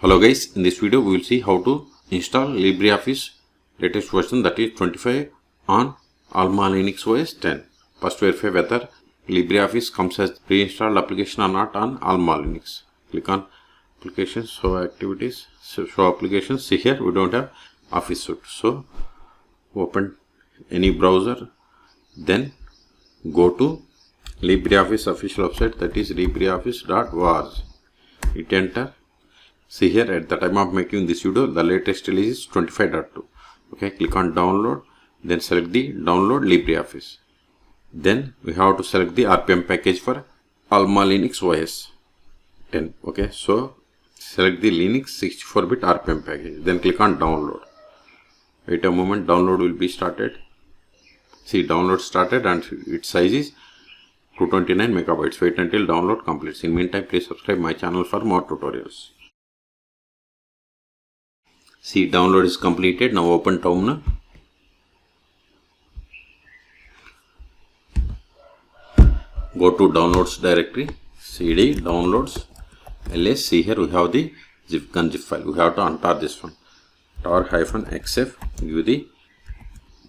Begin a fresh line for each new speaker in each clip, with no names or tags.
Hello guys, in this video we will see how to install LibreOffice latest version, that is 25 on AlmaLinux OS 10. First verify whether LibreOffice comes as pre-installed application or not on AlmaLinux. Click on applications, show activities, show applications. See here we don't have Office suite. So open any browser, then go to LibreOffice official website, that is LibreOffice.org. Hit enter. See here, at the time of making this video, the latest release is 25.2. Okay, click on download, then select the download LibreOffice. Then we have to select the RPM package for AlmaLinux OS 10. Okay, so select the Linux 64-bit RPM package. Then click on download. Wait a moment, download will be started. See, download started and its size is 229 megabytes. Wait until download completes. In meantime, please subscribe my channel for more tutorials. See, download is completed. Now open terminal. Go to downloads directory, cd downloads ls. See here we have the zip file. We have to untar this one. tar-xf, give the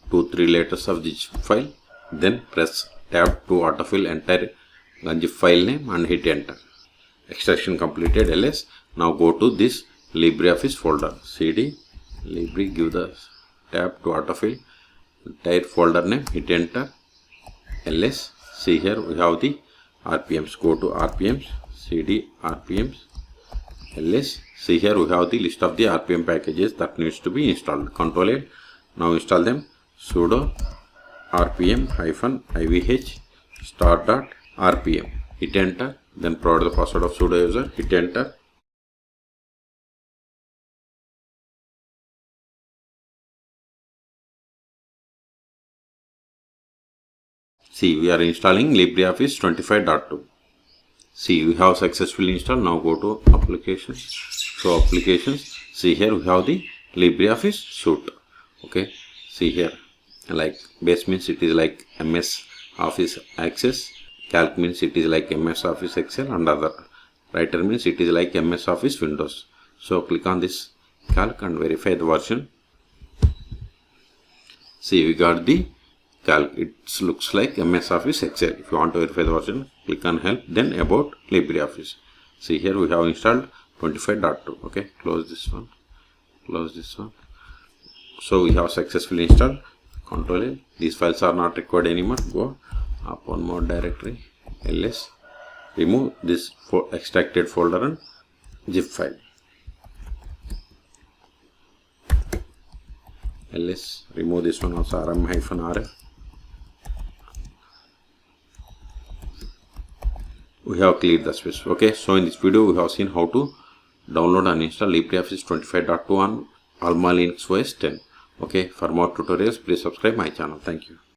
2-3 letters of the zip file. Then press tab to autofill entire zip file name and hit enter. Extraction completed ls. Now go to this LibreOffice folder, cd libre, give the tab to autofill entire folder name, hit enter ls. See here we have the RPMs. Go to RPMs, cd RPMs ls. See here we have the list of the RPM packages that needs to be installed. Control A. Now install them. Sudo rpm-ivh start.rpm. Hit enter. Then provide the password of sudo user. Hit enter. See, we are installing LibreOffice 25.2. See, we have successfully installed. Now go to applications. So applications. See here we have the LibreOffice suite. Okay. See here, like base means it is like MS Office Access. Calc means it is like MS Office Excel, and other. Writer means it is like MS Office Windows. So click on this calc and verify the version. See, we got the calc. It looks like MS Office Excel. If you want to verify the version, click on help, then about LibreOffice. See here we have installed 25.2. Okay, close this one, close this one. So we have successfully installed. Control A. These files are not required anymore. Go up one more directory, ls. Remove this extracted folder and zip file. ls. Remove this one also, rm-rf. We have cleared the space. Okay, so in this video we have seen how to download and install LibreOffice 25.2 on AlmaLinux OS 10. Okay, for more tutorials please subscribe my channel. Thank you.